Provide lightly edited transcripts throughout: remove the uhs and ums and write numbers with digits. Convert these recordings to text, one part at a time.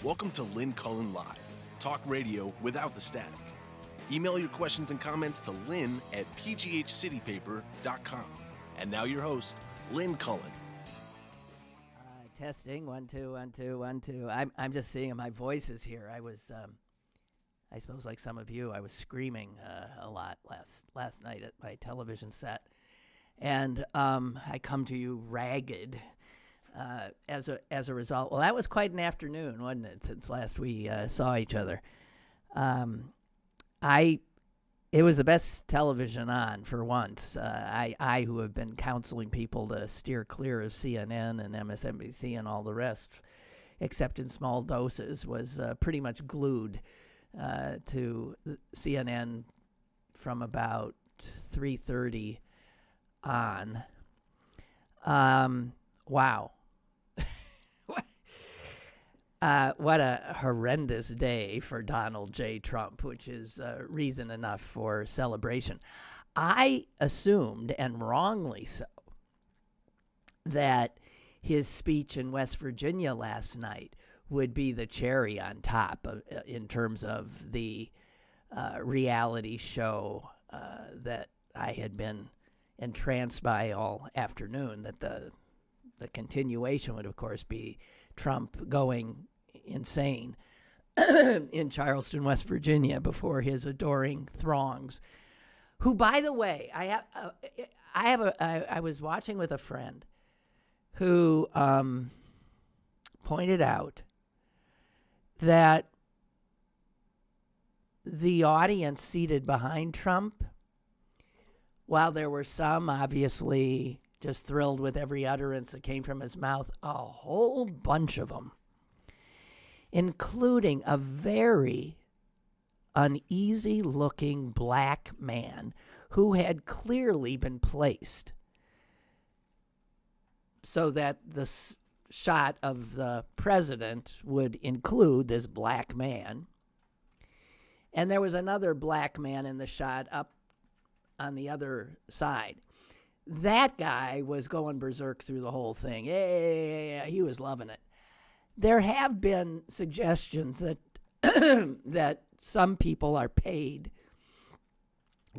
Welcome to Lynn Cullen Live, talk radio without the static. Email your questions and comments to lynn@pghcitypaper.com. And now your host, Lynn Cullen. Testing, 1 2 1 2 1 2. I'm just seeing my voice is here. I was, I suppose, like some of you, I was screaming a lot last night at my television set, and I come to you ragged as a result. Well, that was quite an afternoon, wasn't it? Since last we saw each other, It was the best television on for once. I who have been counseling people to steer clear of CNN and MSNBC and all the rest, except in small doses, was pretty much glued to CNN from about 3:30 on. Wow. What a horrendous day for Donald J. Trump, which is reason enough for celebration. I assumed, and wrongly so, that his speech in West Virginia last night would be the cherry on top in terms of the reality show that I had been entranced by all afternoon, that the continuation would, of course, be Trump going insane in Charleston, West Virginia, before his adoring throngs. Who, by the way, I was watching with a friend who pointed out that the audience seated behind Trump, while there were some obviously just thrilled with every utterance that came from his mouth, a whole bunch of them, including a very uneasy-looking black man who had clearly been placed so that the shot of the president would include this black man. And there was another black man in the shot up on the other side. That guy was going berserk through the whole thing. Yeah, he was loving it. There have been suggestions that that some people are paid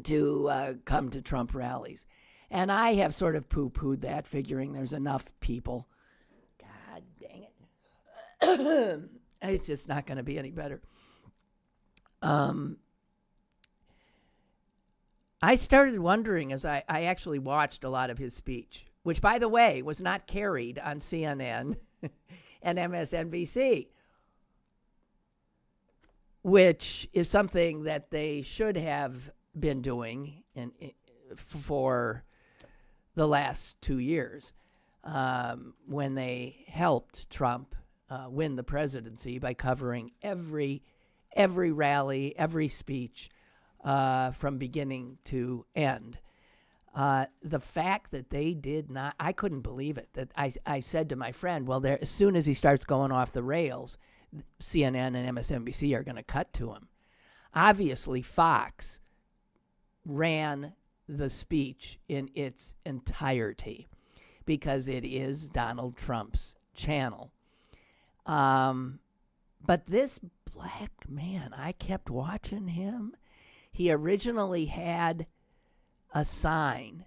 to come to Trump rallies. And I have sort of poo-pooed that, figuring there's enough people. God dang it. It's just not going to be any better. I started wondering as I actually watched a lot of his speech, which, by the way, was not carried on CNN and MSNBC, which is something that they should have been doing for the last 2 years when they helped Trump win the presidency by covering every rally, every speech, from beginning to end. The fact that they did not, I couldn't believe it. That I said to my friend, well, as soon as he starts going off the rails, CNN and MSNBC are going to cut to him. Obviously, Fox ran the speech in its entirety because it is Donald Trump's channel. But this black man, I kept watching him. He originally had a sign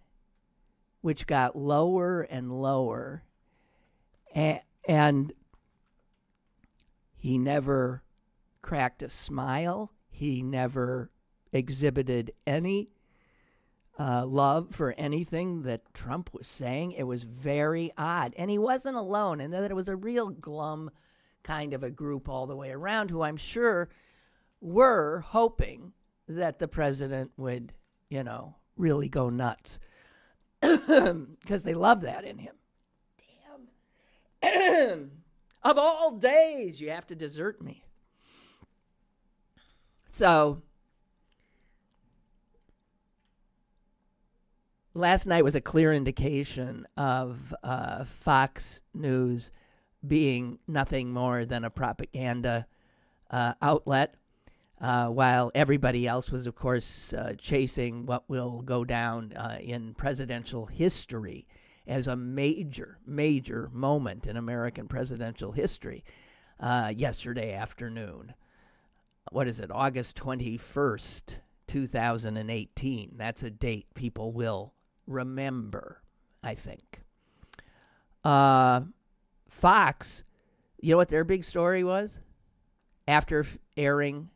which got lower and lower, and he never cracked a smile. He never exhibited any love for anything that Trump was saying. It was very odd. And he wasn't alone, and that it was a real glum kind of a group all the way around who I'm sure were hoping that the president would, really go nuts because they love that in him. Damn. Of all days, you have to desert me. So last night was a clear indication of Fox News being nothing more than a propaganda outlet, while everybody else was, of course, chasing what will go down in presidential history as a major, major moment in American presidential history. yesterday afternoon. What is it? August 21st, 2018. That's a date people will remember, I think. Fox, you know what their big story was after airing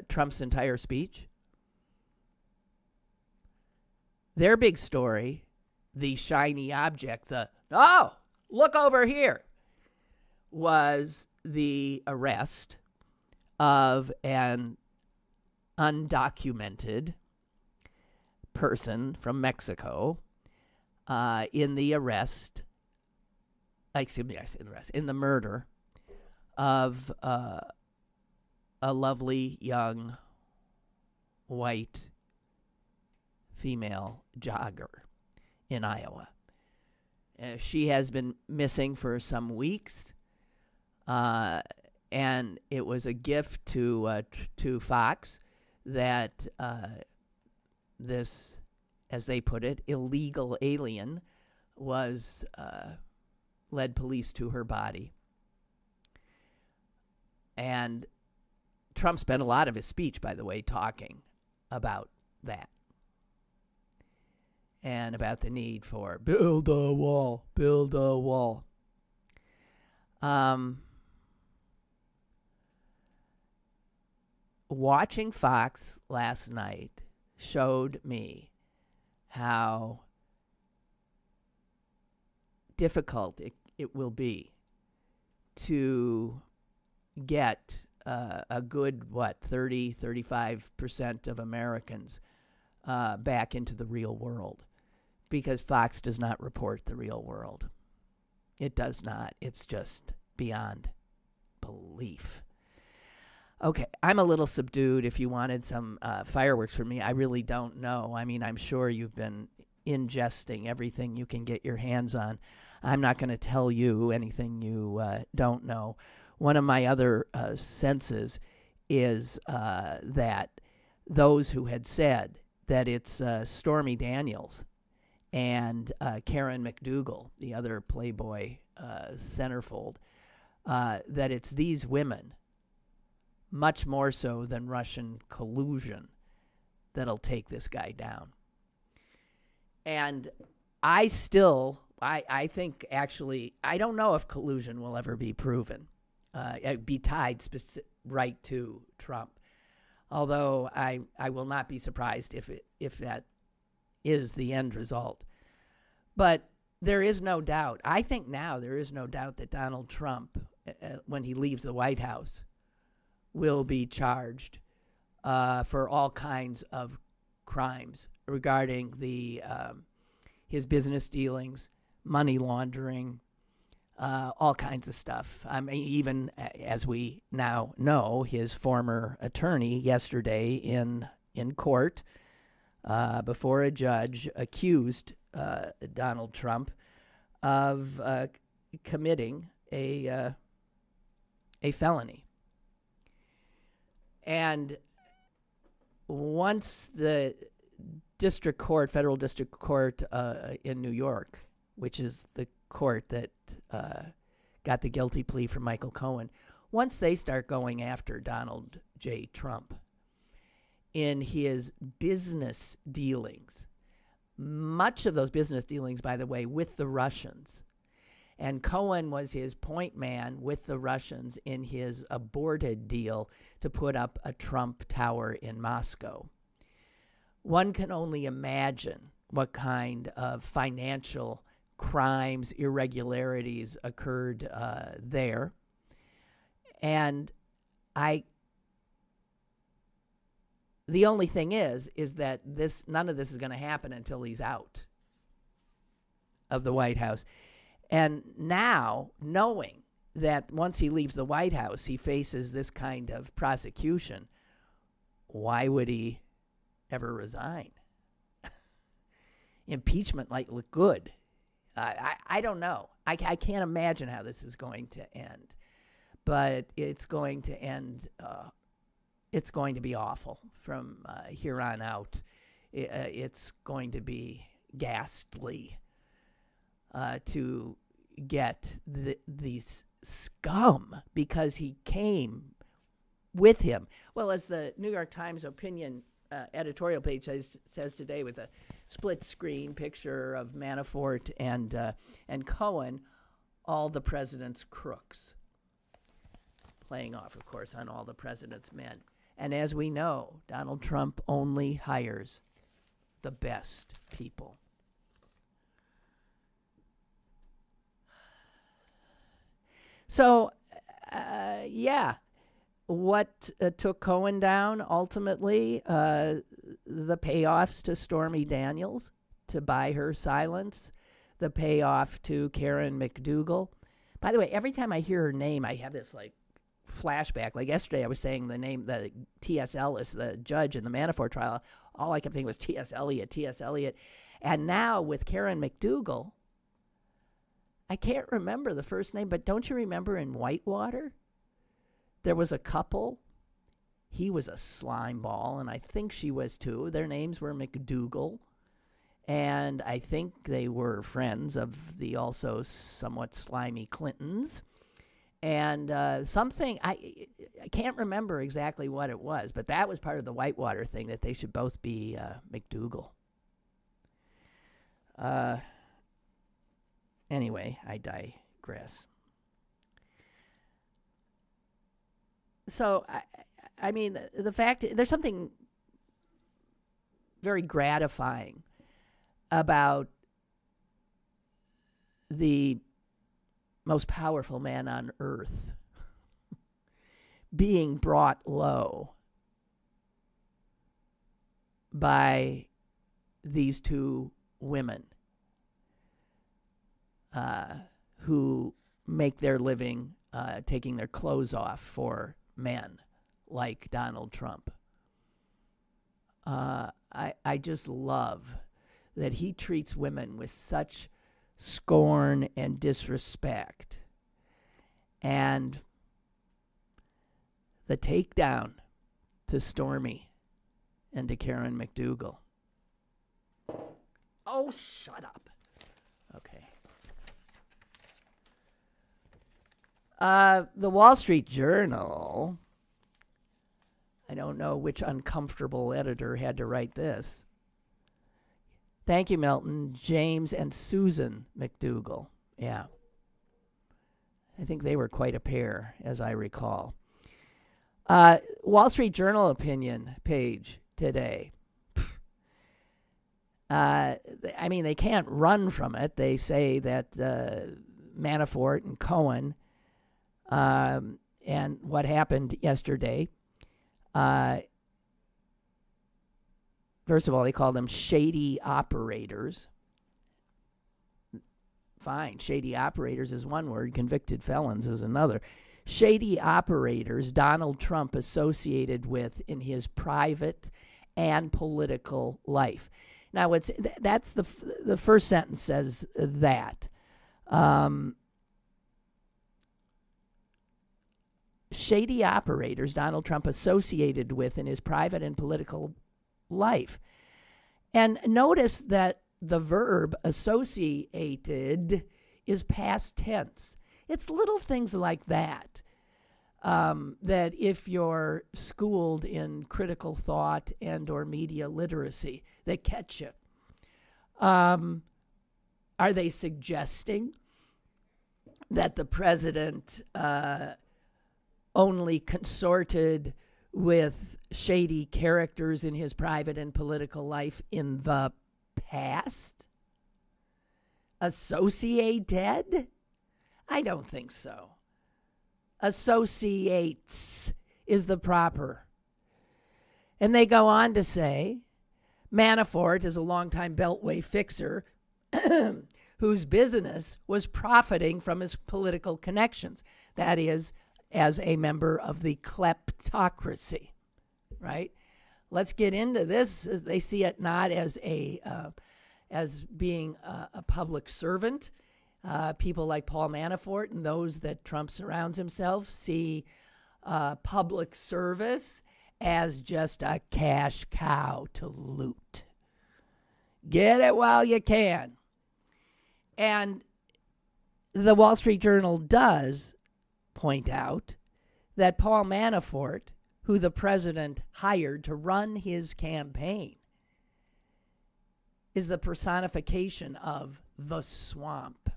Trump's entire speech? Their big story, the shiny object, look over here, was the arrest of an undocumented person from Mexico in the murder of a lovely young white female jogger in Iowa. She has been missing for some weeks, and it was a gift to Fox that this, as they put it, illegal alien led police to her body. And Trump spent a lot of his speech, by the way, talking about that and about the need for build a wall. Watching Fox last night showed me how difficult it will be to get a good, 35% of Americans back into the real world, because Fox does not report the real world. It does not. It's just beyond belief. Okay, I'm a little subdued. If you wanted some fireworks from me, I really don't know. I mean, I'm sure you've been ingesting everything you can get your hands on. I'm not going to tell you anything you don't know. One of my other senses is that those who had said that it's Stormy Daniels and Karen McDougal, the other Playboy centerfold, that it's these women, much more so than Russian collusion, that'll take this guy down. And I think, actually, I don't know if collusion will ever be proven, be tied right to Trump. Although I will not be surprised if that is the end result. But there is no doubt. I think now there is no doubt that Donald Trump, when he leaves the White House, will be charged for all kinds of crimes regarding his business dealings, money laundering, all kinds of stuff. I mean, even as we now know, his former attorney yesterday in court before a judge accused Donald Trump of committing a felony. And once the federal district court in New York, which is the court that got the guilty plea for Michael Cohen, once they start going after Donald J. Trump in his business dealings, much of those business dealings, by the way, with the Russians, and Cohen was his point man with the Russians in his aborted deal to put up a Trump Tower in Moscow. One can only imagine what kind of financial crimes, irregularities occurred there. And the only thing is that none of this is going to happen until he's out of the White House. And now, knowing that once he leaves the White House, he faces this kind of prosecution, why would he ever resign? Impeachment might look good. I don't know. I can't imagine how this is going to end. But it's going to end, it's going to be awful from here on out. It's going to be ghastly to get these scum because he came with him. Well, as the New York Times opinion editorial page says today, with a split screen picture of Manafort and Cohen, all the president's crooks, playing off, of course, on all the president's men. And as we know, Donald Trump only hires the best people. So, what took Cohen down ultimately? The payoffs to Stormy Daniels to buy her silence, the payoff to Karen McDougal. By the way, every time I hear her name, I have this like flashback. Like yesterday, I was saying the name, the T.S. Ellis, the judge in the Manafort trial. All I kept thinking was T.S. Eliot, T.S. Eliot. And now with Karen McDougal, I can't remember the first name, but don't you remember in Whitewater? There was a couple. He was a slime ball, and I think she was too. Their names were McDougal. And I think they were friends of the also somewhat slimy Clintons. And something, I can't remember exactly what it was, but that was part of the Whitewater thing, that they should both be McDougal. Anyway, I digress. So, I mean, the fact, there's something very gratifying about the most powerful man on earth being brought low by these two women who make their living taking their clothes off for men like Donald Trump. I just love that he treats women with such scorn and disrespect. And the takedown to Stormy and to Karen McDougal. Oh, shut up. Okay. The Wall Street Journal, I don't know which uncomfortable editor had to write this. Thank you, Milton. James and Susan McDougal. Yeah. I think they were quite a pair, as I recall. Wall Street Journal opinion page today. I mean, they can't run from it. They say that Manafort and Cohen and what happened yesterday, first of all, they call them shady operators. Fine, shady operators is one word, convicted felons is another. Shady operators Donald Trump associated with in his private and political life. Now, that's the first sentence says that. Shady operators Donald Trump associated with in his private and political life. And notice that the verb associated is past tense. It's little things like that, that if you're schooled in critical thought and or media literacy, they catch you. Are they suggesting that the president only consorted with shady characters in his private and political life in the past? Associated? I don't think so. Associates is the proper. And they go on to say, Manafort is a longtime Beltway fixer whose business was profiting from his political connections. That is, as a member of the kleptocracy, right? Let's get into this. They see it not as as being a public servant. People like Paul Manafort and those that Trump surrounds himself see public service as just a cash cow to loot. Get it while you can. And the Wall Street Journal does point out that Paul Manafort, who the president hired to run his campaign, is the personification of the swamp.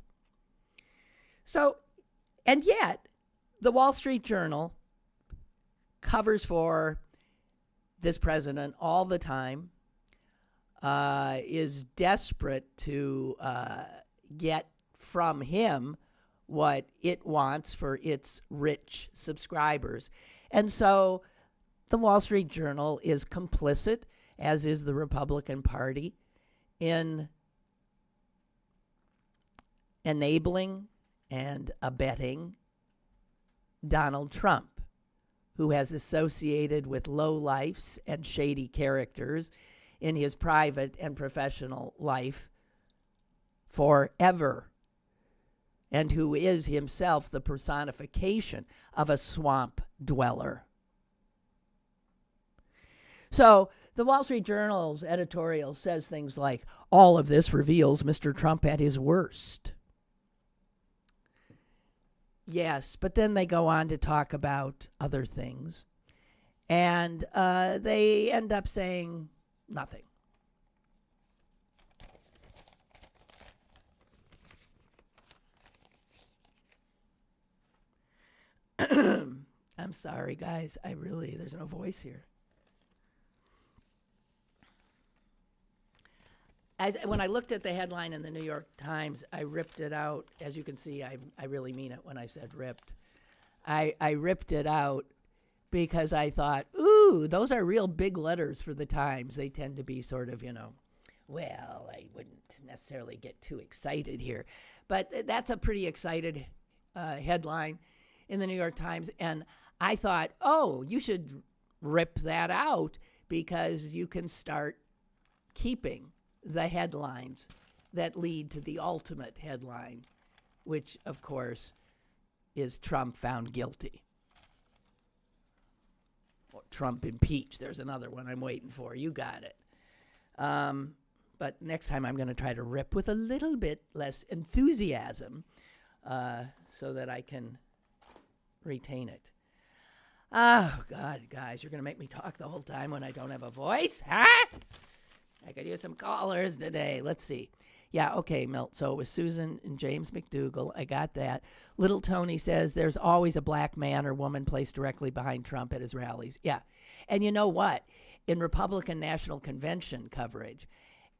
So, and yet, the Wall Street Journal covers for this president all the time, is desperate to get from him what it wants for its rich subscribers. And so the Wall Street Journal is complicit, as is the Republican Party, in enabling and abetting Donald Trump, who has associated with lowlifes and shady characters in his private and professional life forever, and who is himself the personification of a swamp dweller. So the Wall Street Journal's editorial says things like, all of this reveals Mr. Trump at his worst. Yes, but then they go on to talk about other things, and they end up saying nothing. I'm sorry, guys. There's no voice here. When I looked at the headline in the New York Times, I ripped it out. As you can see, I really mean it when I said ripped. I ripped it out because I thought, ooh, those are real big letters for the Times. They tend to be sort of, well, I wouldn't necessarily get too excited here. But that's a pretty excited headline in the New York Times. And I thought, oh, you should rip that out because you can start keeping the headlines that lead to the ultimate headline, which, of course, is Trump found guilty. Or Trump impeached. There's another one I'm waiting for. You got it. But next time I'm going to try to rip with a little bit less enthusiasm so that I can retain it. Oh, God, guys, you're going to make me talk the whole time when I don't have a voice? Huh? I could use some callers today. Let's see. Yeah, okay, Milt. So it was Susan and James McDougal. I got that. Little Tony says there's always a black man or woman placed directly behind Trump at his rallies. Yeah. And you know what? In Republican National Convention coverage,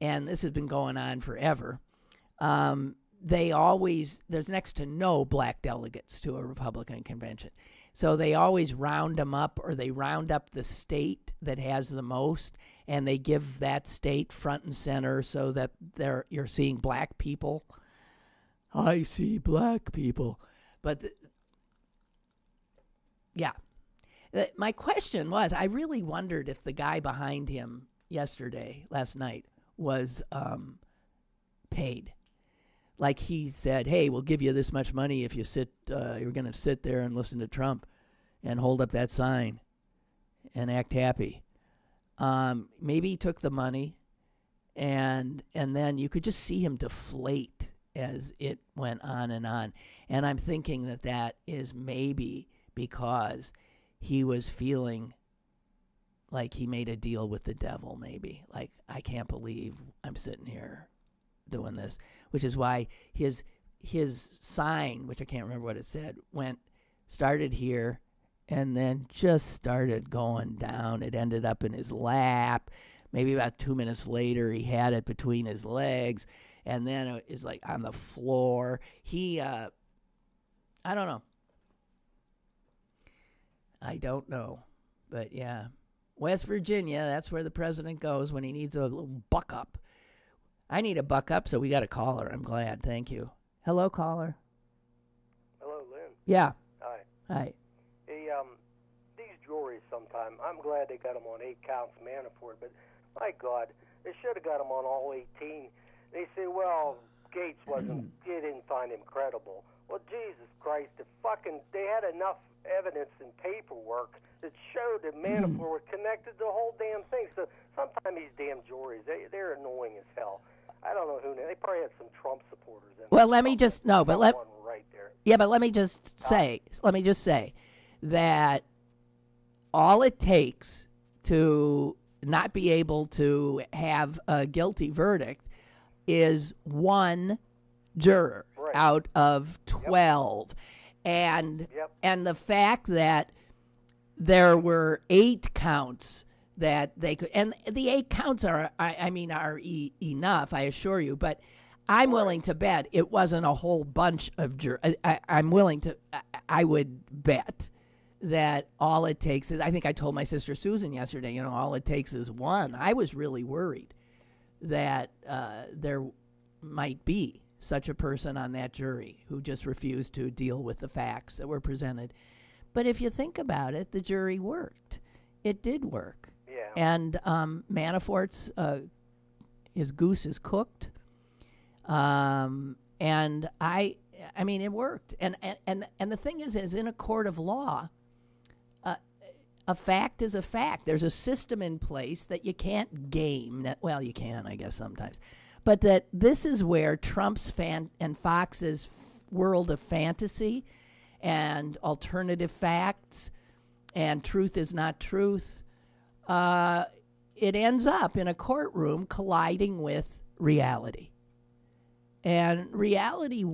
and this has been going on forever, there's next to no black delegates to a Republican convention. So they always round them up, or they round up the state that has the most, and they give that state front and center so that you're seeing black people. I see black people. But, yeah. My question was, I really wondered if the guy behind him last night, was paid. Like he said, hey, we'll give you this much money if you're going to sit there and listen to Trump and hold up that sign and act happy. Maybe he took the money and then you could just see him deflate as it went on. And I'm thinking that is maybe because he was feeling like he made a deal with the devil, maybe. Like, I can't believe I'm sitting here doing this, which is why his sign, which I can't remember what it said, started here and then just started going down. It ended up in his lap. Maybe about 2 minutes later, he had it between his legs, and then it is like on the floor. I don't know. But yeah, West Virginia, that's where the president goes when he needs a little buck up. I need a buck up, so we got a caller. I'm glad. Thank you. Hello, caller. Hello, Lynn. Yeah. Hi. Hi. Hey, these juries sometime, I'm glad they got them on 8 counts Manafort, but my God, they should have got him on all 18. They say, well, Gates he didn't find him credible. Well, Jesus Christ, they had enough evidence and paperwork that showed that Manafort was connected to the whole damn thing. So sometimes these damn juries, they're annoying as hell. I don't know who. They probably had some Trump supporters in. Well, let me just no, but let one right there. yeah, but let me just say that all it takes to not be able to have a guilty verdict is one juror out of 12. And the fact that there were 8 counts that they could, and the 8 counts are enough, I assure you, but I'm willing to bet it wasn't a whole bunch of jurors. I would bet that all it takes is, I think I told my sister Susan yesterday, all it takes is one. I was really worried that there might be such a person on that jury who just refused to deal with the facts that were presented. But if you think about it, the jury worked. It did work. Yeah. And Manafort's, his goose is cooked. And it worked. And the thing is in a court of law, a fact is a fact. There's a system in place that you can't game. Well, you can, I guess, sometimes. But that this is where Trump's and Fox's world of fantasy and alternative facts and truth is not truth, it ends up in a courtroom colliding with reality. And reality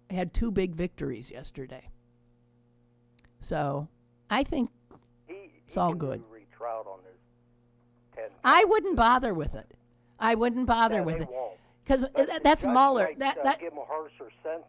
had 2 big victories yesterday. So I think it's all good. I wouldn't bother with it. Because that's Mueller. Give him a harsher sentence.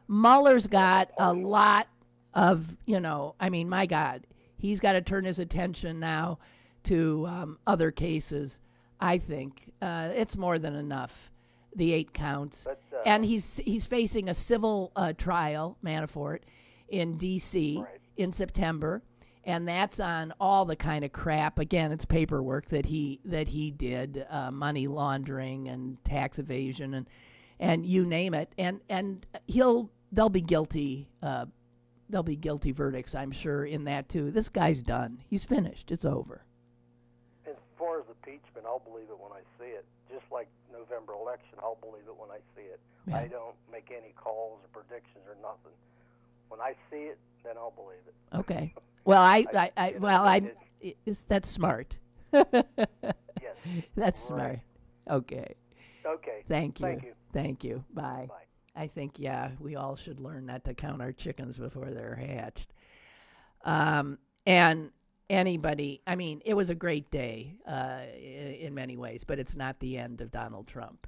Mueller's got a lot of, my God, he's got to turn his attention now to other cases. I think it's more than enough, the 8 counts. And he's facing a civil trial, Manafort, in D.C. in September. And that's on all the kind of crap. Again, it's paperwork that he did, money laundering and tax evasion and you name it. And they'll be guilty. There'll be guilty verdicts, I'm sure, in that too. This guy's done. He's finished. It's over. As far as impeachment, I'll believe it when I see it. Just like November election, I'll believe it when I see it. Yeah. I don't make any calls or predictions or nothing. When I see it, then I'll believe it. Okay. Well, that's smart. Yes. That's smart. Okay. Okay. Thank you. Bye. Bye. I think, we all should learn not to count our chickens before they're hatched. And anybody, it was a great day in many ways, but it's not the end of Donald Trump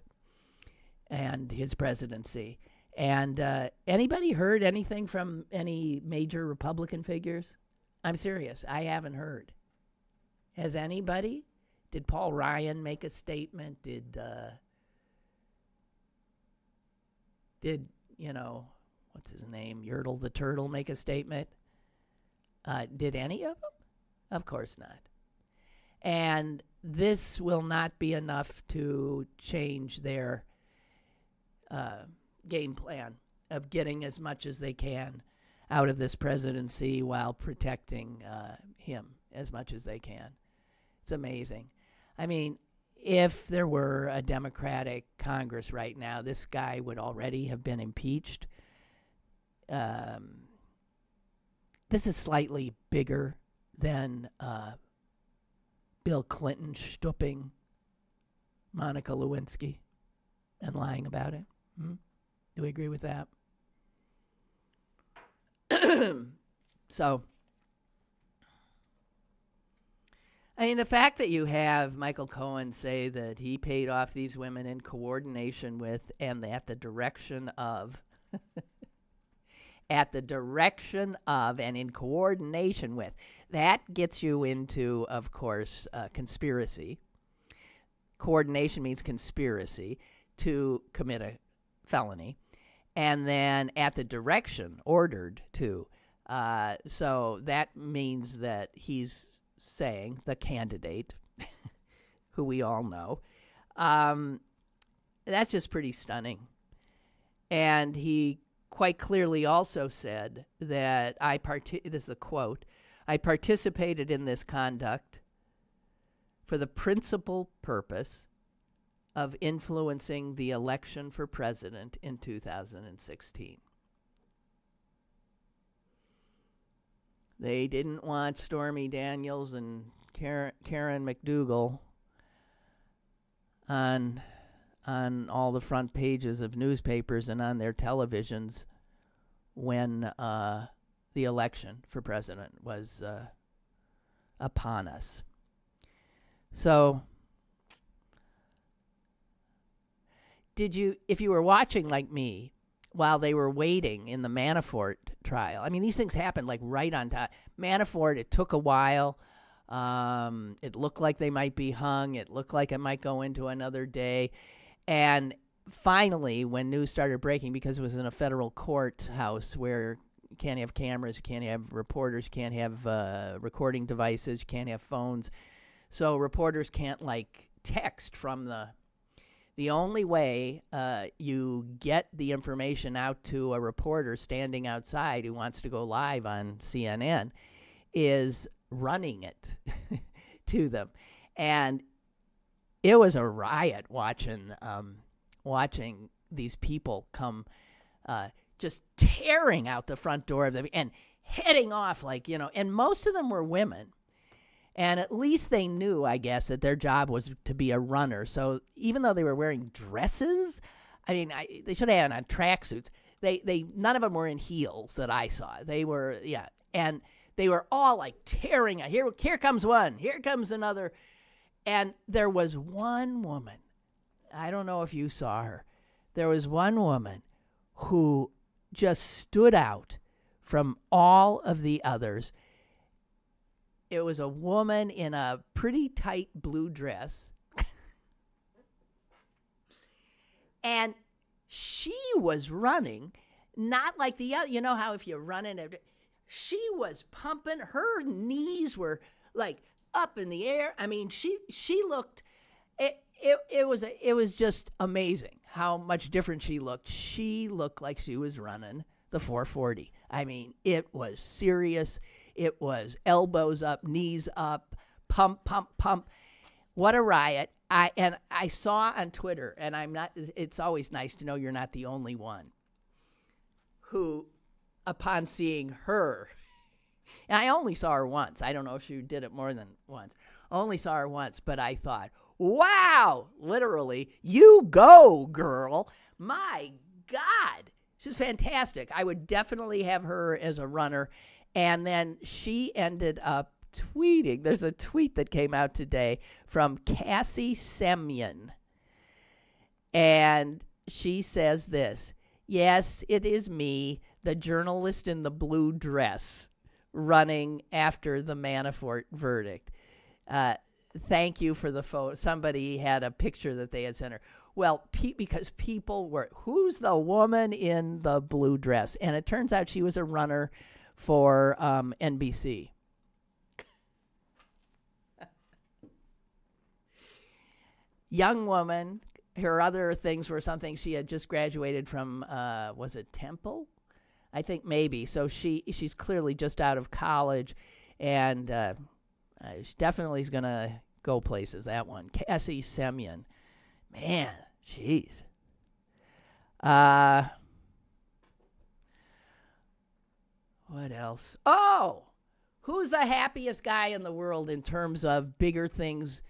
and his presidency. And anybody heard anything from any major Republican figures? I'm serious. I haven't heard. Has anybody? Did Paul Ryan make a statement? Did what's his name, Yertle the Turtle, make a statement? Did any of them? Of course not. And this will not be enough to change their game plan of getting as much as they can out of this presidency while protecting him as much as they can. It's amazing. If there were a Democratic Congress right now, this guy would already have been impeached. This is slightly bigger than Bill Clinton stooping Monica Lewinsky and lying about it. Do we agree with that? So, the fact that you have Michael Cohen say that he paid off these women in coordination with and at the direction of, and in coordination with, that gets you into, of course, conspiracy. Coordination means conspiracy to commit a felony. And then at the direction, ordered to. So that means that he's saying, the candidate, who we all know, that's just pretty stunning. And he quite clearly also said that this is a quote, I participated in this conduct for the principal purpose of influencing the election for president in 2016. They didn't want Stormy Daniels and Karen McDougal on all the front pages of newspapers and on their televisions when the election for president was upon us. So, if you were watching like me while they were waiting in the Manafort trial, I mean, these things happened like right on time. Manafort, it took a while. It looked like they might be hung. It looked like it might go into another day. And finally, when news started breaking, because it was in a federal courthouse where you can't have cameras, you can't have reporters, you can't have recording devices, you can't have phones. So reporters can't, like, text from the only way you get the information out to a reporter standing outside who wants to go live on CNN is running it to them. And it was a riot watching these people come just tearing out the front door of them and heading off like, and most of them were women. And at least they knew, I guess, that their job was to be a runner. So even though they were wearing dresses, I mean, they should have had on tracksuits. They none of them were in heels that I saw. They were, and they were all like tearing out. Here comes one. Here comes another. And there was one woman. I don't know if you saw her. There was one woman who just stood out from all of the others. It was a woman in a pretty tight blue dress. And she was running, not like the other. You know how if you run in, she was pumping. Her knees were like up in the air. I mean, she looked. It was just amazing how much different she looked. She looked like she was running the 440. I mean, it was serious. It was elbows up, knees up, pump, pump, pump. What a riot. I saw on Twitter, and it's always nice to know you're not the only one who, upon seeing her, and I only saw her once. I don't know if she did it more than once. Only saw her once, but I thought, wow, literally, you go, girl. My God. She's fantastic. I would definitely have her as a runner. And then she ended up tweeting. There's a tweet that came out today from Cassie Semyon. And she says this: yes, it is me, the journalist in the blue dress, running after the Manafort verdict. Thank you for the photo. Somebody had a picture that they had sent her. Well, because people were, who's the woman in the blue dress? And it turns out she was a runner for NBC. Young woman. Her other things were something she had just graduated from, was it Temple? I think maybe. So she's clearly just out of college, and she definitely is going to go places, that one. Cassie Semyon. Man, jeez. What else? Oh, who's the happiest guy in the world in terms of bigger things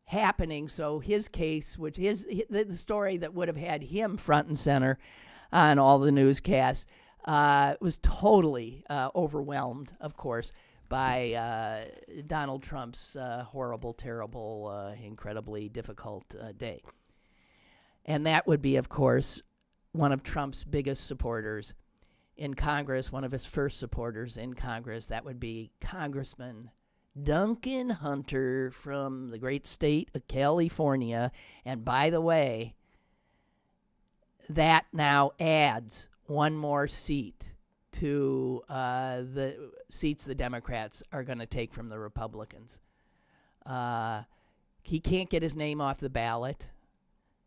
happening? So his case, which is the story that would have had him front and center on all the newscasts, was totally overwhelmed, of course, by Donald Trump's horrible, terrible, incredibly difficult day. And that would be, of course, one of Trump's biggest supporters in Congress, one of his first supporters in Congress. That would be Congressman Duncan Hunter from the great state of California. And by the way, that now adds one more seat to the seats the Democrats are going to take from the Republicans. He can't get his name off the ballot,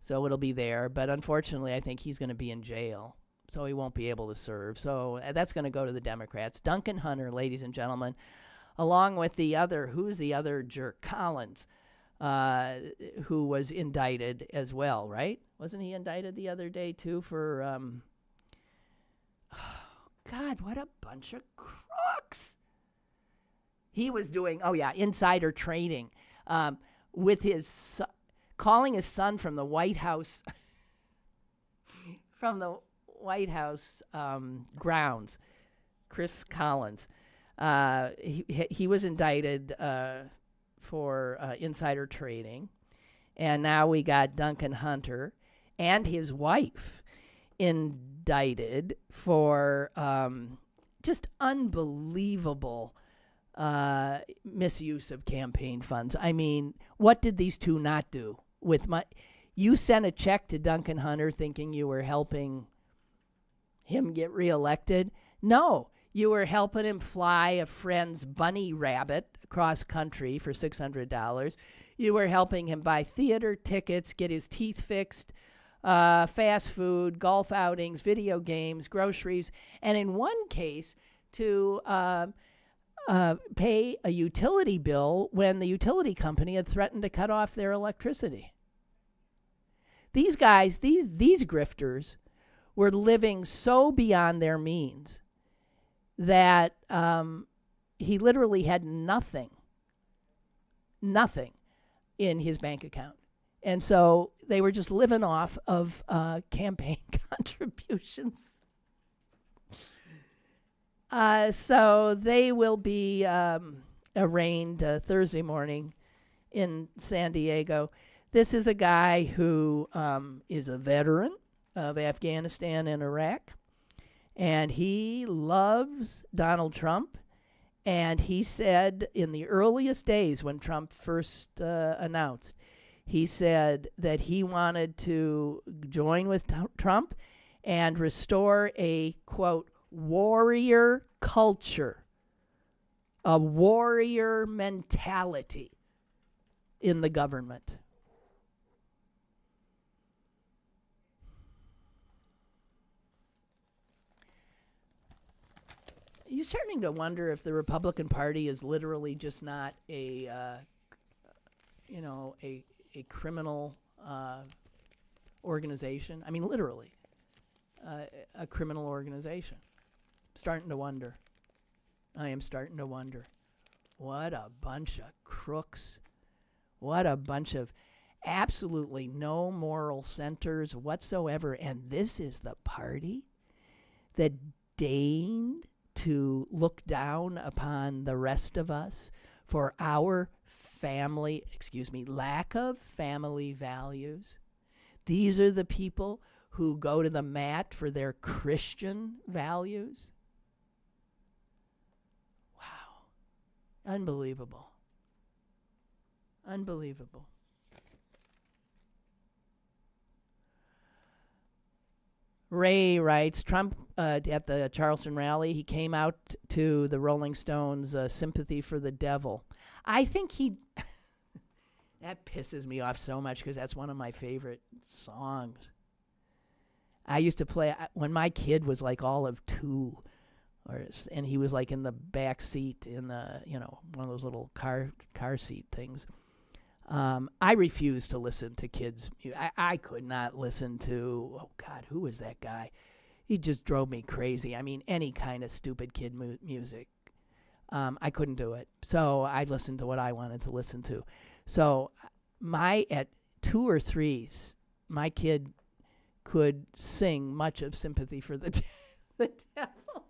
so it'll be there. But unfortunately, I think he's going to be in jail, so he won't be able to serve. So that's going to go to the Democrats. Duncan Hunter, ladies and gentlemen, along with the other, who's the other jerk? Collins. who was indicted as well, right? Wasn't he indicted the other day too for? God, what a bunch of crooks! He was doing, insider trading with his calling his son from the White House grounds, Chris Collins. He was indicted for insider trading, and now we got Duncan Hunter and his wife indicted for just unbelievable misuse of campaign funds. I mean, what did these two not do with my? You sent a check to Duncan Hunter thinking you were helping him get reelected. No, you were helping him fly a friend's bunny rabbit across country for $600. You were helping him buy theater tickets, get his teeth fixed, fast food, golf outings, video games, groceries, and in one case to pay a utility bill when the utility company had threatened to cut off their electricity. These guys, these grifters, were living so beyond their means that he literally had nothing in his bank account. And so they were just living off of campaign contributions. So they will be arraigned Thursday morning in San Diego. This is a guy who is a veteran of Afghanistan and Iraq, and he loves Donald Trump. And he said in the earliest days when Trump first announced, he said that he wanted to join with Trump and restore a, quote, warrior culture, a warrior mentality in the government. You're starting to wonder if the Republican Party is literally just not a criminal organization. I mean, literally, a criminal organization. Starting to wonder. I am starting to wonder. What a bunch of crooks. What a bunch of absolutely no moral centers whatsoever. And this is the party that deigned to look down upon the rest of us for our lack of family values. These are the people who go to the mat for their Christian values. Wow. Unbelievable. Unbelievable. Ray writes, Trump, at the Charleston rally, he came out to the Rolling Stones' Sympathy for the Devil. I think that pisses me off so much because that's one of my favorite songs. I used to play, when my kid was like all of 2, and he was like in the back seat in the, one of those little car seat things. I refuse to listen to kids. I could not listen to, oh God, who was that guy? He just drove me crazy. I mean, any kind of stupid kid music. I couldn't do it. So I listened to what I wanted to listen to. So at 2 or 3, my kid could sing much of Sympathy for the Devil.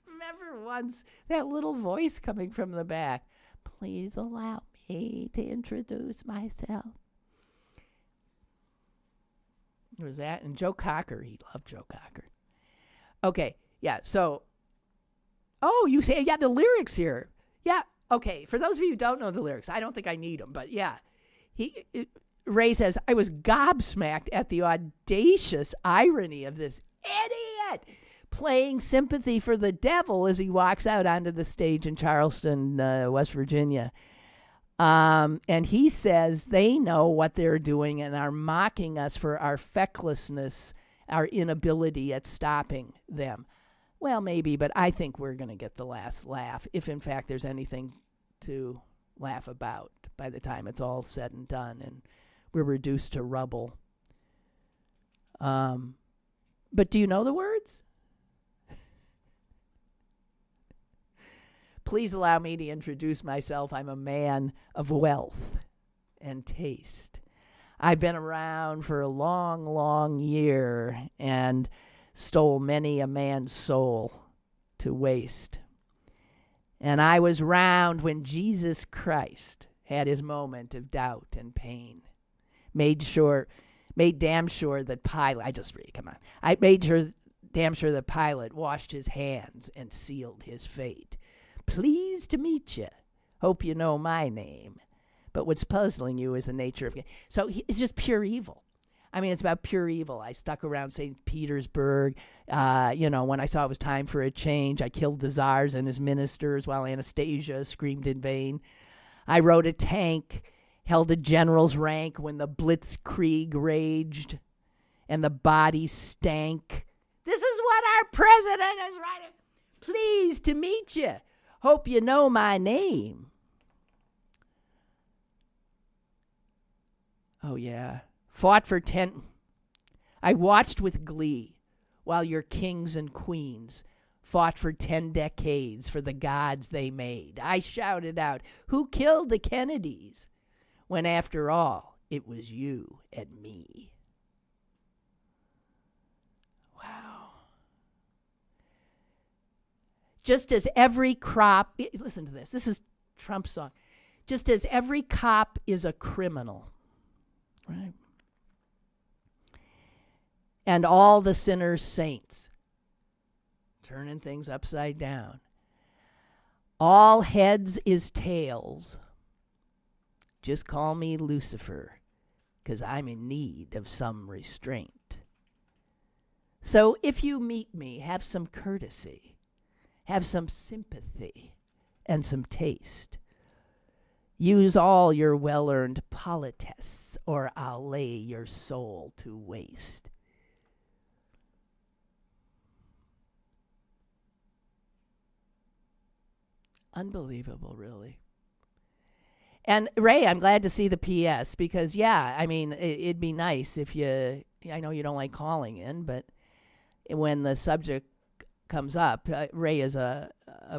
Remember once that little voice coming from the back, please allow me to introduce myself. There was that. And Joe Cocker. He loved Joe Cocker. Okay. Yeah. So, you say, the lyrics here. Yeah. Okay. For those of you who don't know the lyrics, I don't think I need them, but yeah. Ray says, I was gobsmacked at the audacious irony of this idiot playing Sympathy for the Devil as he walks out onto the stage in Charleston, West Virginia. And he says they know what they're doing and are mocking us for our fecklessness, our inability at stopping them. Well, maybe, but I think we're going to get the last laugh if, in fact, there's anything to laugh about by the time it's all said and done and we're reduced to rubble. But do you know the words? Please allow me to introduce myself. I'm a man of wealth and taste. I've been around for a long, long year and stole many a man's soul to waste. And I was round when Jesus Christ had his moment of doubt and pain. Made damn sure that Pilate, I made damn sure that Pilate washed his hands and sealed his fate. Pleased to meet you. Hope you know my name. But what's puzzling you is the nature of it. So it's just pure evil. I mean, it's about pure evil. I stuck around St. Petersburg. When I saw it was time for a change, I killed the czars and his ministers while Anastasia screamed in vain. I rode a tank, held a general's rank when the blitzkrieg raged and the bodies stank. This is what our president is writing. Pleased to meet you. Hope you know my name. Oh, yeah. I watched with glee while your kings and queens fought for 10 decades for the gods they made. I shouted out, who killed the Kennedys? When after all, it was you and me. Wow. Just as every crop, listen to this. This is Trump's song. Just as every cop is a criminal, right? And all the sinners saints, turning things upside down. All heads is tails. Just call me Lucifer, 'cause I'm in need of some restraint. So if you meet me, have some courtesy, have some sympathy, and some taste. Use all your well-earned politesse, or I'll lay your soul to waste. Unbelievable, really. And Ray, I'm glad to see the PS because, it'd be nice if I know you don't like calling in, but when the subject comes up, Ray is a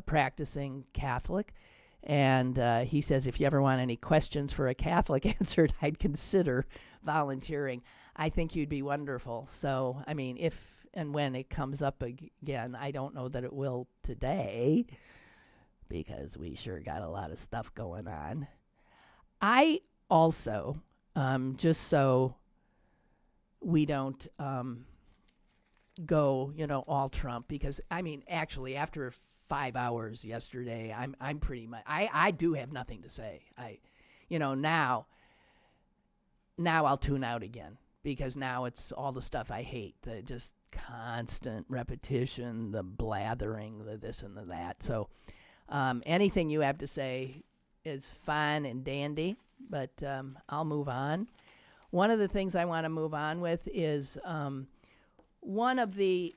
practicing Catholic, and he says if you ever want any questions for a Catholic answered, I'd consider volunteering. I think you'd be wonderful. So, if and when it comes up again, I don't know that it will today, because we sure got a lot of stuff going on. I also, just so we don't go, all Trump, because, actually, after 5 hours yesterday, I'm pretty much, I do have nothing to say. Now I'll tune out again, because now it's all the stuff I hate, the just constant repetition, the blathering, the this and the that. So, anything you have to say is fine and dandy, but I'll move on. One of the things I want to move on with is one of the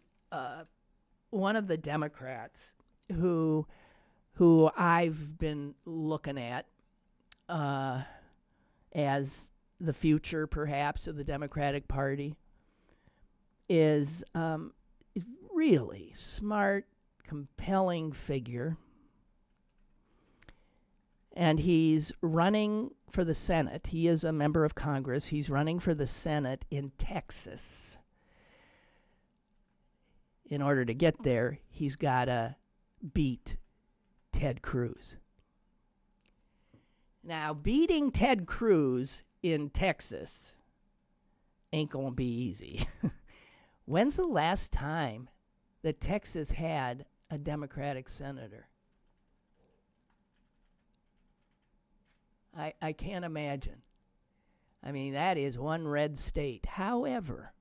Democrats who I've been looking at as the future, perhaps, of the Democratic Party is really smart, compelling figure. And he's running for the Senate. He is a member of Congress. He's running for the Senate in Texas. In order to get there, he's got to beat Ted Cruz. Now, beating Ted Cruz in Texas ain't going to be easy. When's the last time that Texas had a Democratic senator? I can't imagine. That is one red state. However,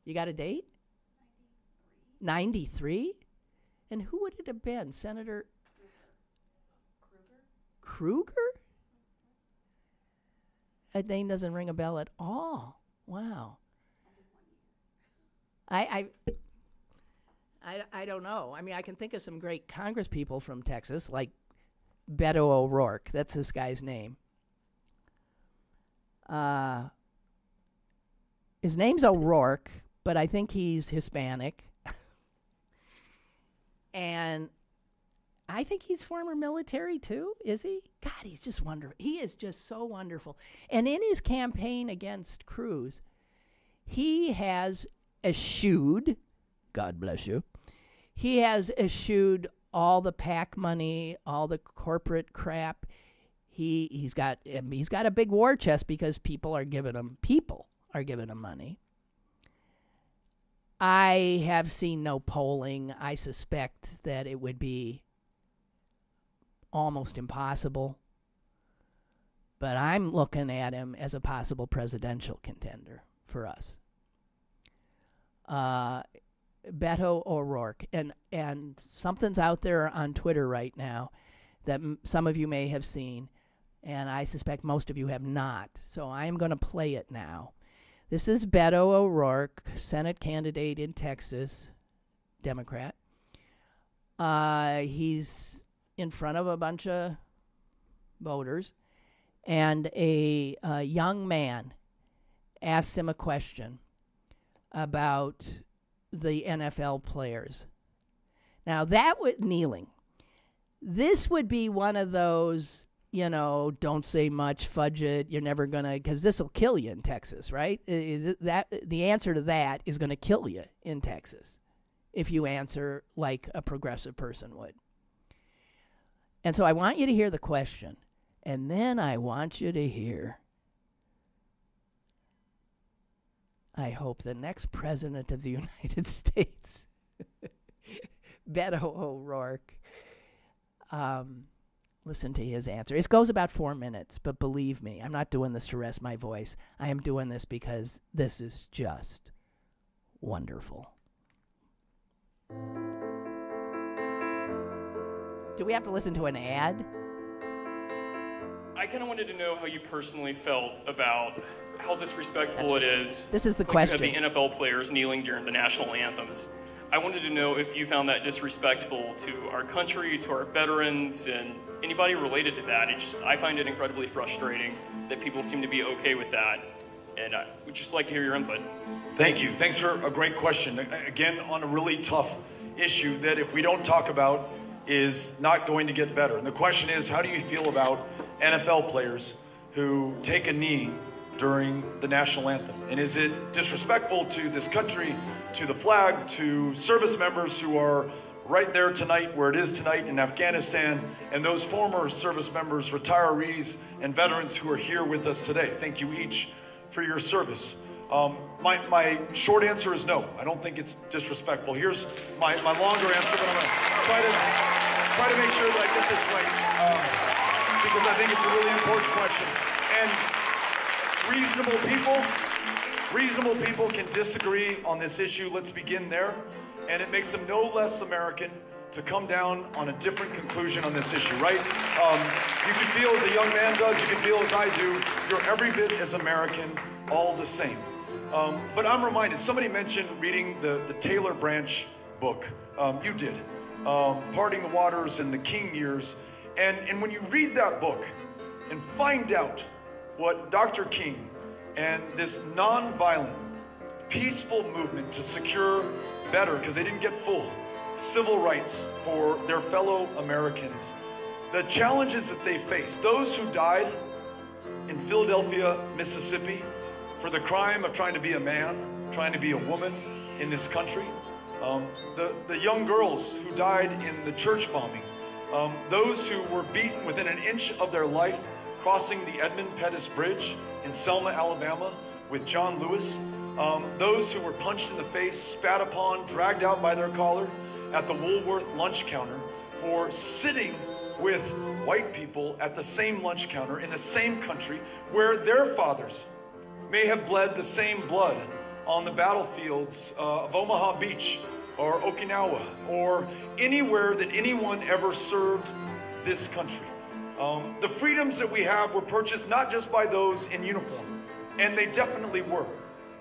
you got a date? 93? And who would it have been? Senator Kruger? That name doesn't ring a bell at all. Wow. I don't know. I mean, I can think of some great Congress people from Texas, like Beto O'Rourke. That's this guy's name. His name's O'Rourke, but I think he's Hispanic. And I think he's former military too, is he? God, he's just wonderful. He is just so wonderful. And in his campaign against Cruz, he has eschewed, God bless you, he has eschewed all the PAC money, all the corporate crap. He's got a big war chest because people are giving him money. I have seen no polling. I suspect that it would be almost impossible. But I'm looking at him as a possible presidential contender for us. Beto O'Rourke. And something's out there on Twitter right now that some of you may have seen, and I suspect most of you have not. So I am going to play it now. This is Beto O'Rourke, Senate candidate in Texas, Democrat. He's in front of a bunch of voters, and a young man asks him a question about the NFL players. Now, that was kneeling. This would be one of those, don't say much, fudge it, you're never going to, because this will kill you in Texas, right? The answer to that is going to kill you in Texas if you answer like a progressive person would. And so I want you to hear the question, and then I want you to hear, I hope, the next president of the United States, Beto O'Rourke, listen to his answer. It goes about 4 minutes, but believe me, I'm not doing this to rest my voice. I am doing this because this is just wonderful. Do we have to listen to an ad? I kind of wanted to know how you personally felt about how disrespectful it is. This is the question. Of the NFL players kneeling during the national anthems. I wanted to know if you found that disrespectful to our country, to our veterans, and anybody related to that. I find it incredibly frustrating that people seem to be okay with that. And I would just like to hear your input. Thank you. Thanks for a great question. Again, on a really tough issue that if we don't talk about is not going to get better. And the question is, how do you feel about NFL players who take a knee during the national anthem? And is it disrespectful to this country, to the flag, to service members who are right there tonight, where it is tonight in Afghanistan, and those former service members, retirees, and veterans who are here with us today? Thank you each for your service. My short answer is no. I don't think it's disrespectful. Here's my longer answer, but I'm going to try to make sure that I get this right, because I think it's a really important question. And reasonable people can disagree on this issue. Let's begin there. And it makes them no less American to come down on a different conclusion on this issue, right? You can feel as a young man does, you can feel as I do, you're every bit as American, all the same. But I'm reminded, somebody mentioned reading the Taylor Branch book. You did. Parting the Waters and the King Years. And when you read that book and find out what Dr. King and this nonviolent, peaceful movement to secure better, because they didn't get full, civil rights for their fellow Americans, the challenges that they faced, those who died in Philadelphia, Mississippi, for the crime of trying to be a man, trying to be a woman in this country, the young girls who died in the church bombing, those who were beaten within an inch of their life crossing the Edmund Pettus Bridge in Selma, Alabama with John Lewis, those who were punched in the face, spat upon, dragged out by their collar at the Woolworth lunch counter for sitting with white people at the same lunch counter in the same country where their fathers may have bled the same blood on the battlefields of Omaha Beach or Okinawa or anywhere that anyone ever served this country. The freedoms that we have were purchased not just by those in uniform, and they definitely were,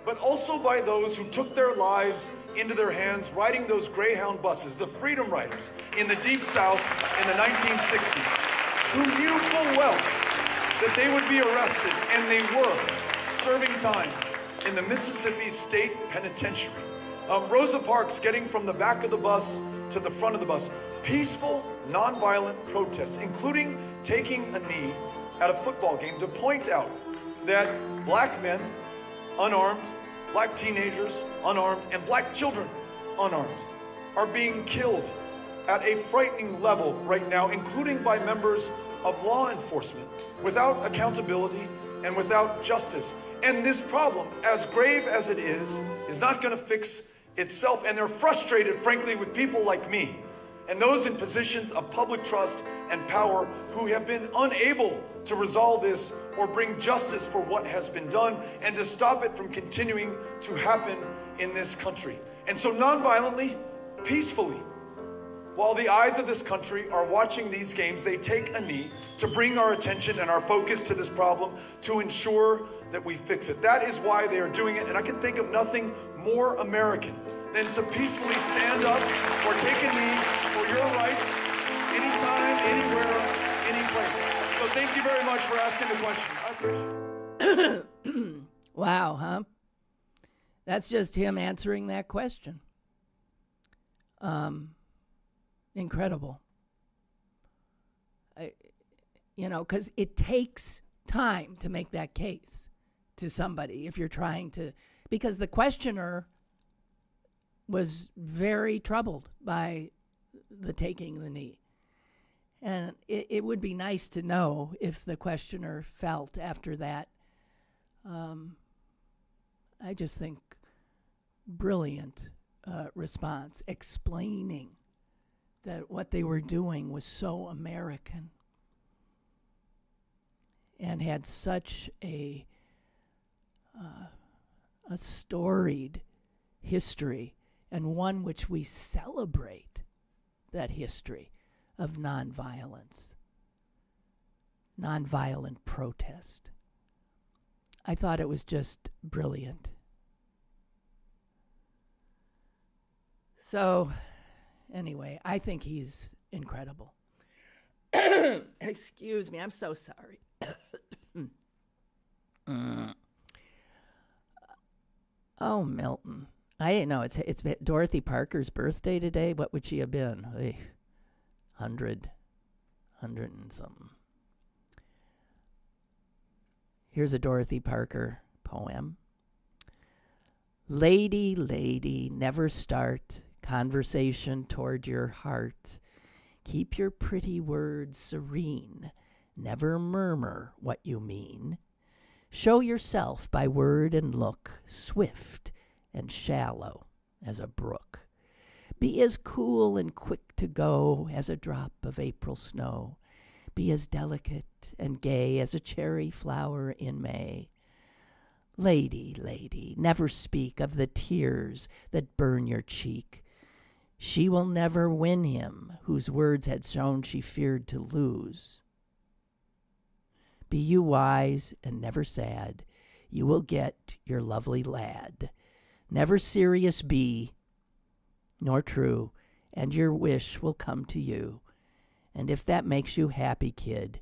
but also by those who took their lives into their hands riding those Greyhound buses, the Freedom Riders in the Deep South in the 1960s, who knew full well that they would be arrested, and they were serving time in the Mississippi State Penitentiary. Rosa Parks getting from the back of the bus to the front of the bus. Peaceful, nonviolent protests, including taking a knee at a football game to point out that black men, unarmed, black teenagers, unarmed, and black children, unarmed, are being killed at a frightening level right now, including by members of law enforcement, without accountability and without justice. And this problem, as grave as it is not going to fix itself. And they're frustrated, frankly, with people like me and those in positions of public trust and power who have been unable to resolve this or bring justice for what has been done and to stop it from continuing to happen in this country. And so nonviolently, peacefully, while the eyes of this country are watching these games, they take a knee to bring our attention and our focus to this problem to ensure that we fix it. That is why they are doing it, and I can think of nothing more American than to peacefully stand up or take a knee for your rights anytime, anywhere, any place. So thank you very much for asking the question. I appreciate it. Wow, huh? That's just him answering that question. Incredible. Because it takes time to make that case to somebody if you're trying to, because the questioner was very troubled by the taking the knee. And it would be nice to know if the questioner felt after that. I just think brilliant response, explaining that what they were doing was so American and had such a storied history, and one which we celebrate that history of nonviolence, nonviolent protest. I thought it was just brilliant. So, anyway, I think he's incredible. Excuse me, I'm so sorry. Oh, Milton. I didn't know. It's Dorothy Parker's birthday today. What would she have been? 100 and something. Here's a Dorothy Parker poem. Lady, lady, never start conversation toward your heart. Keep your pretty words serene. Never murmur what you mean. Show yourself by word and look, swift and shallow as a brook. Be as cool and quick to go as a drop of April snow. Be as delicate and gay as a cherry flower in May. Lady, lady, never speak of the tears that burn your cheek. She will never win him whose words had shown she feared to lose. Be you wise and never sad, you will get your lovely lad. Never serious be, nor true, and your wish will come to you. And if that makes you happy, kid,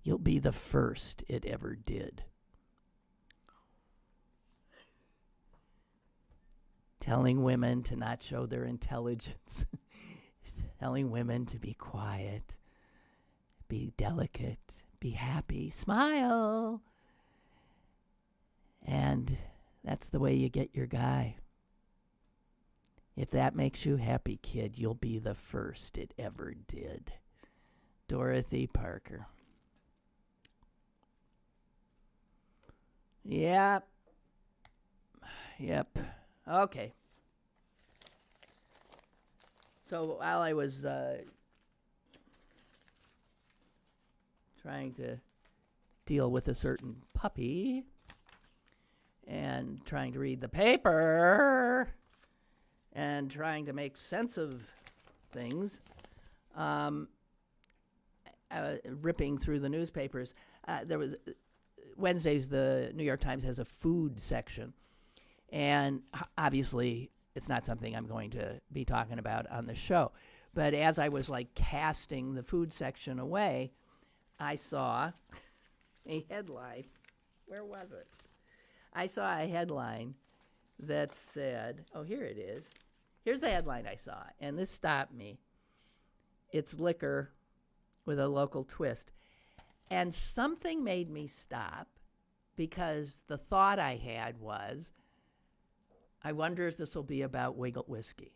you'll be the first it ever did. Telling women to not show their intelligence. Telling women to be quiet, be delicate, be happy, smile. And that's the way you get your guy. If that makes you happy, kid, you'll be the first it ever did. Dorothy Parker. Yep. Okay. So while I was trying to deal with a certain puppy and trying to read the paper and trying to make sense of things, ripping through the newspapers, there was Wednesdays, the New York Times has a food section. And obviously, it's not something I'm going to be talking about on the show. But as I was like casting the food section away, I saw a headline. Where was it? I saw a headline that said, oh, here it is. Here's the headline I saw, and this stopped me. It's liquor with a local twist. And something made me stop because the thought I had was, I wonder if this will be about Wiggle Whiskey.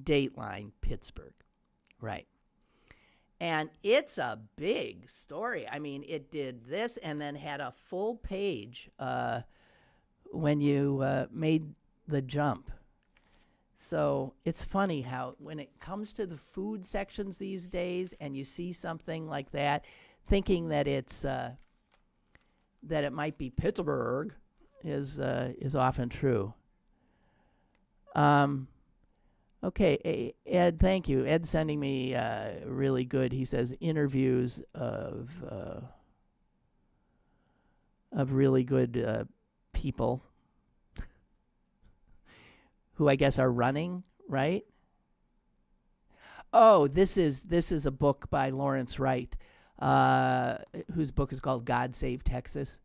Dateline, Pittsburgh. Right. And it's a big story. I mean, it did this and then had a full page when you made the jump. So it's funny how when it comes to the food sections these days and you see something like that, thinking that it's that it might be Pittsburgh is often true. Okay, Ed, thank you. Ed's sending me really good. He says interviews of really good people who I guess are running, right? Oh, this is a book by Lawrence Wright, whose book is called God Save Texas.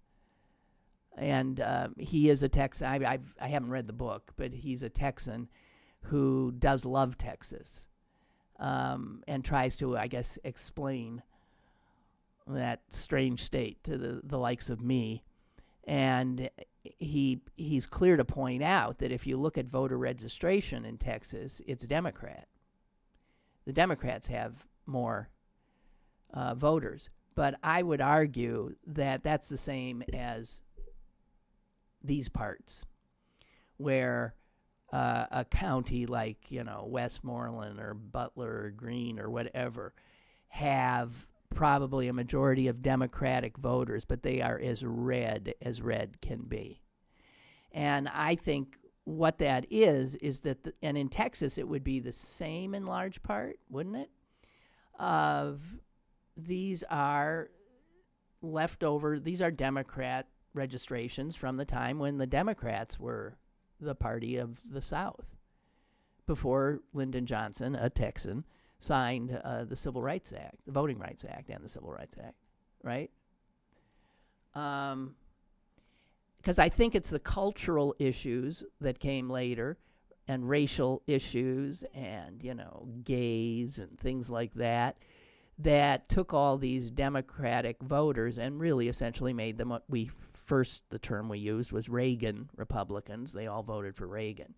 And he is a Texan. I haven't read the book, but he's a Texan who does love Texas and tries to, I guess, explain that strange state to the likes of me. And he's clear to point out that if you look at voter registration in Texas, it's Democrat. The Democrats have more voters. But I would argue that that's the same as these parts, where a county like, Westmoreland or Butler or Greene or whatever have probably a majority of Democratic voters, but they are as red can be. And I think what that is that, and in Texas it would be the same in large part, wouldn't it? These are leftover, these are Democrat registrations from the time when the Democrats were the party of the South, before Lyndon Johnson, a Texan, signed the Civil Rights Act, the Voting Rights Act and the Civil Rights Act, right? Because I think it's the cultural issues that came later, and racial issues, and, gays and things like that, that took all these Democratic voters and really essentially made them what the term we used was Reagan Republicans. They all voted for Reagan.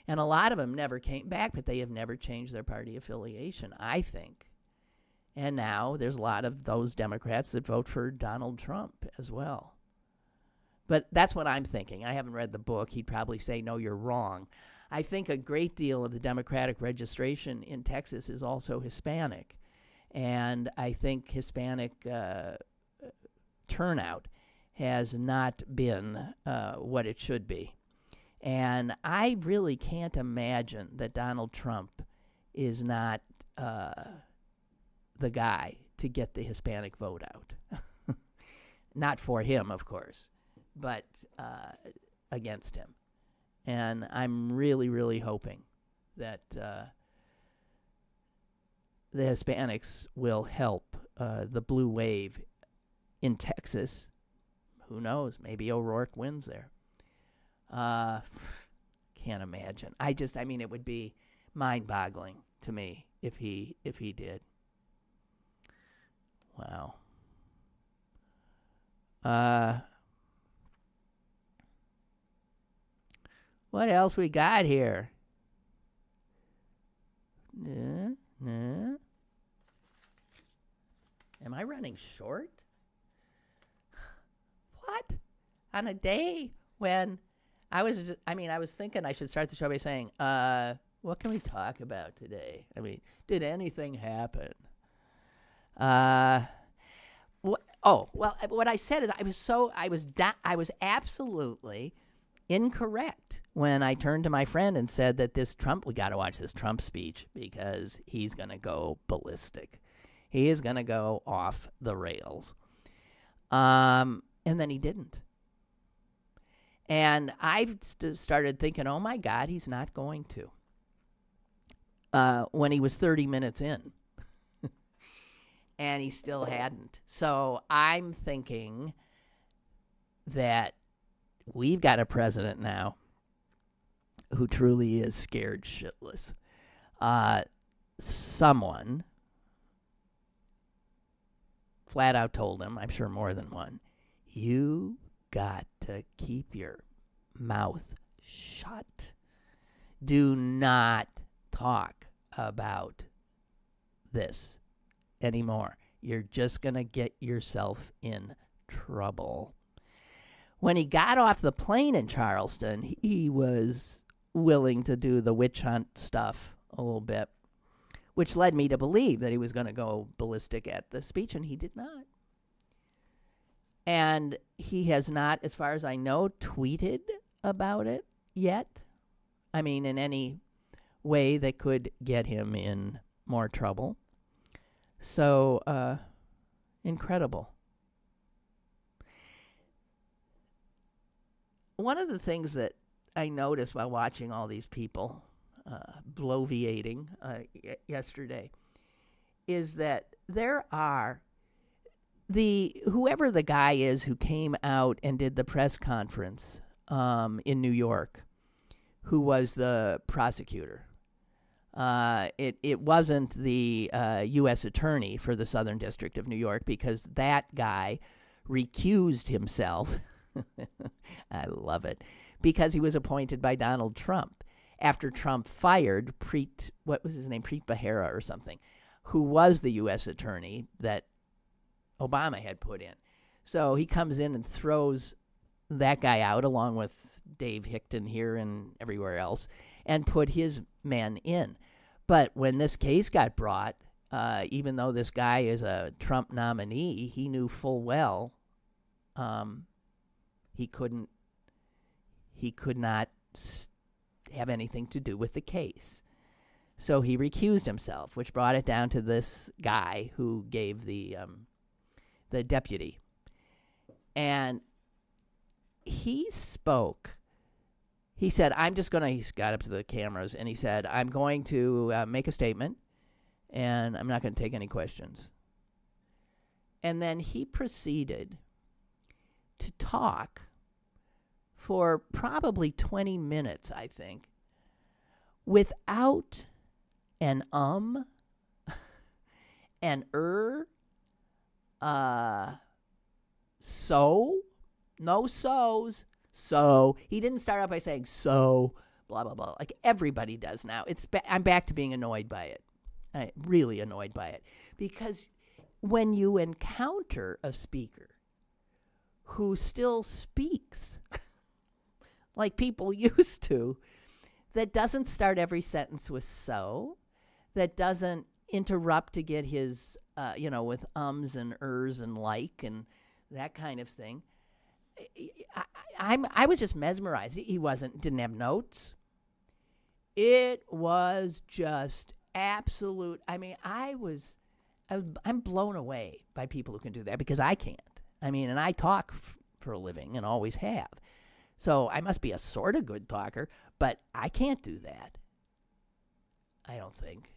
And a lot of them never came back, but they have never changed their party affiliation, I think. And now there's a lot of those Democrats that vote for Donald Trump as well. But that's what I'm thinking. I haven't read the book. He'd probably say, no, you're wrong. I think a great deal of the Democratic registration in Texas is also Hispanic. And I think Hispanic turnout has not been what it should be. And I really can't imagine that Donald Trump is not the guy to get the Hispanic vote out. Not for him, of course, but against him. And I'm really, really hoping that the Hispanics will help the blue wave in Texas. Who knows? Maybe O'Rourke wins there. Can't imagine. It would be mind-boggling to me if he did. Wow. What else we got here? Am I running short? What? On a day when I was thinking I should start the show by saying, what can we talk about today? Did anything happen? What I said is I was absolutely incorrect when I turned to my friend and said that we got to watch this Trump speech because he's going to go ballistic. He is going to go off the rails. And then he didn't. And I've started thinking, oh, my God, he's not going to. When he was 30 minutes in. And he still hadn't. So I'm thinking that we've got a president now who truly is scared shitless. Someone flat out told him, I'm sure more than one, you got to keep your mouth shut. Do not talk about this anymore. You're just going to get yourself in trouble. When he got off the plane in Charleston, he was willing to do the witch hunt stuff a little bit, which led me to believe that he was going to go ballistic at the speech, and he did not. And he has not, as far as I know, tweeted about it yet. I mean, in any way that could get him in more trouble. So, incredible. One of the things that I noticed while watching all these people bloviating yesterday is that there are whoever the guy is who came out and did the press conference in New York, who was the prosecutor. It wasn't the U.S. attorney for the Southern District of New York, because that guy recused himself. I love it. Because he was appointed by Donald Trump after Trump fired Preet Bharara or something, who was the U.S. attorney that Obama had put in. So he comes in and throws that guy out along with Dave Hickton here and everywhere else and put his men in. But when this case got brought, even though this guy is a Trump nominee, he knew full well he could not have anything to do with the case. So he recused himself, which brought it down to this guy who gave the deputy. And he spoke. He said, he got up to the cameras and he said, I'm going to make a statement and I'm not going to take any questions. And then he proceeded to talk for probably 20 minutes, I think, without an an no so's. So he didn't start out by saying so, blah, blah, blah, like everybody does now. I'm back to being annoyed by it. I'm really annoyed by it. Because when you encounter a speaker who still speaks like people used to, that doesn't start every sentence with so, that doesn't interrupt to get his, with ums and ers and like and that kind of thing, I was just mesmerized. He didn't have notes. It was just absolute. I mean, I'm blown away by people who can do that, because I can't. I mean, and I talk for a living and always have. So I must be a sort of good talker, but I can't do that. I don't think.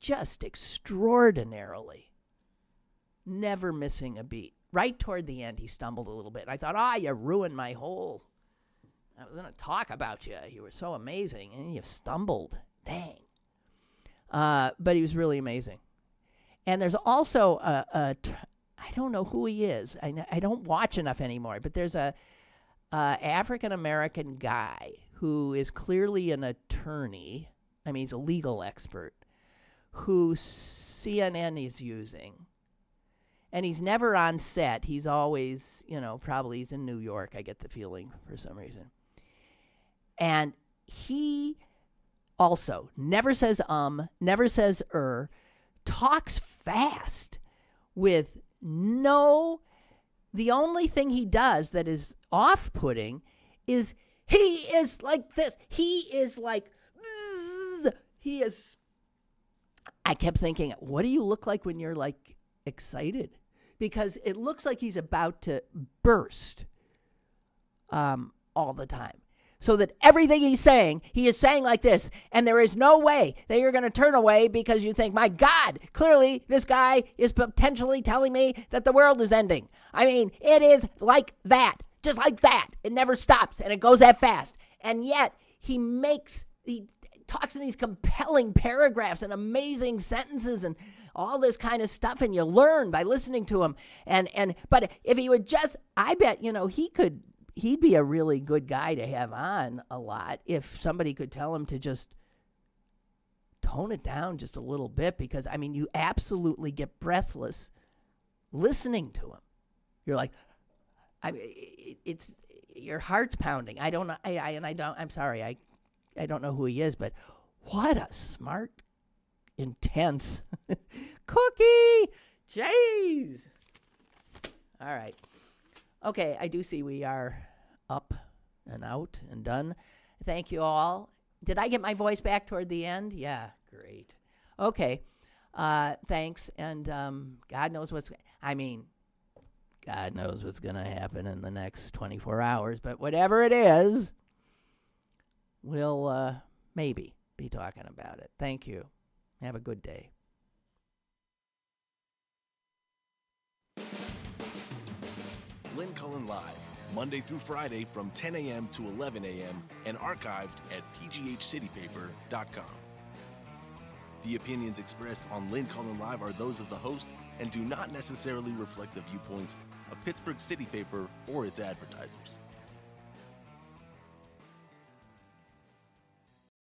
Just extraordinarily. Never missing a beat. Right toward the end, he stumbled a little bit. I thought, you ruined my whole... I was going to talk about you. You were so amazing, and you stumbled. Dang. But he was really amazing. And there's also I don't know who he is. I don't watch enough anymore, but there's a African-American guy who is clearly an attorney. I mean, he's a legal expert, who CNN is using. And he's never on set. He's always, probably he's in New York, I get the feeling, for some reason. And he also never says never says talks fast with the only thing he does that is off-putting is he is like this. He is like, I kept thinking, what do you look like when you're like all the time. So that everything he's saying, he is saying like this. And there is no way that you're going to turn away because you think, my God, clearly this guy is potentially telling me that the world is ending. I mean, it is like that, just like that. It never stops, and it goes that fast. And yet, he talks in these compelling paragraphs and amazing sentences and all this kind of stuff, and you learn by listening to him. But if he would just, I bet, he'd be a really good guy to have on a lot if somebody could tell him to just tone it down just a little bit, because, I mean, you absolutely get breathless listening to him. You're like, it's your heart's pounding. I don't know. I'm sorry. I don't know who he is, but what a smart, intense cookie. Jeez. All right. Okay, I do see we are up and out and done. Thank you all. Did I get my voice back toward the end? Yeah, great. Okay, thanks. And God knows what's going to happen in the next 24 hours. But whatever it is, we'll maybe be talking about it. Thank you. Have a good day. Lynn Cullen Live, Monday through Friday from 10 a.m. to 11 a.m. and archived at pghcitypaper.com. The opinions expressed on Lynn Cullen Live are those of the host and do not necessarily reflect the viewpoints of Pittsburgh City Paper or its advertisers.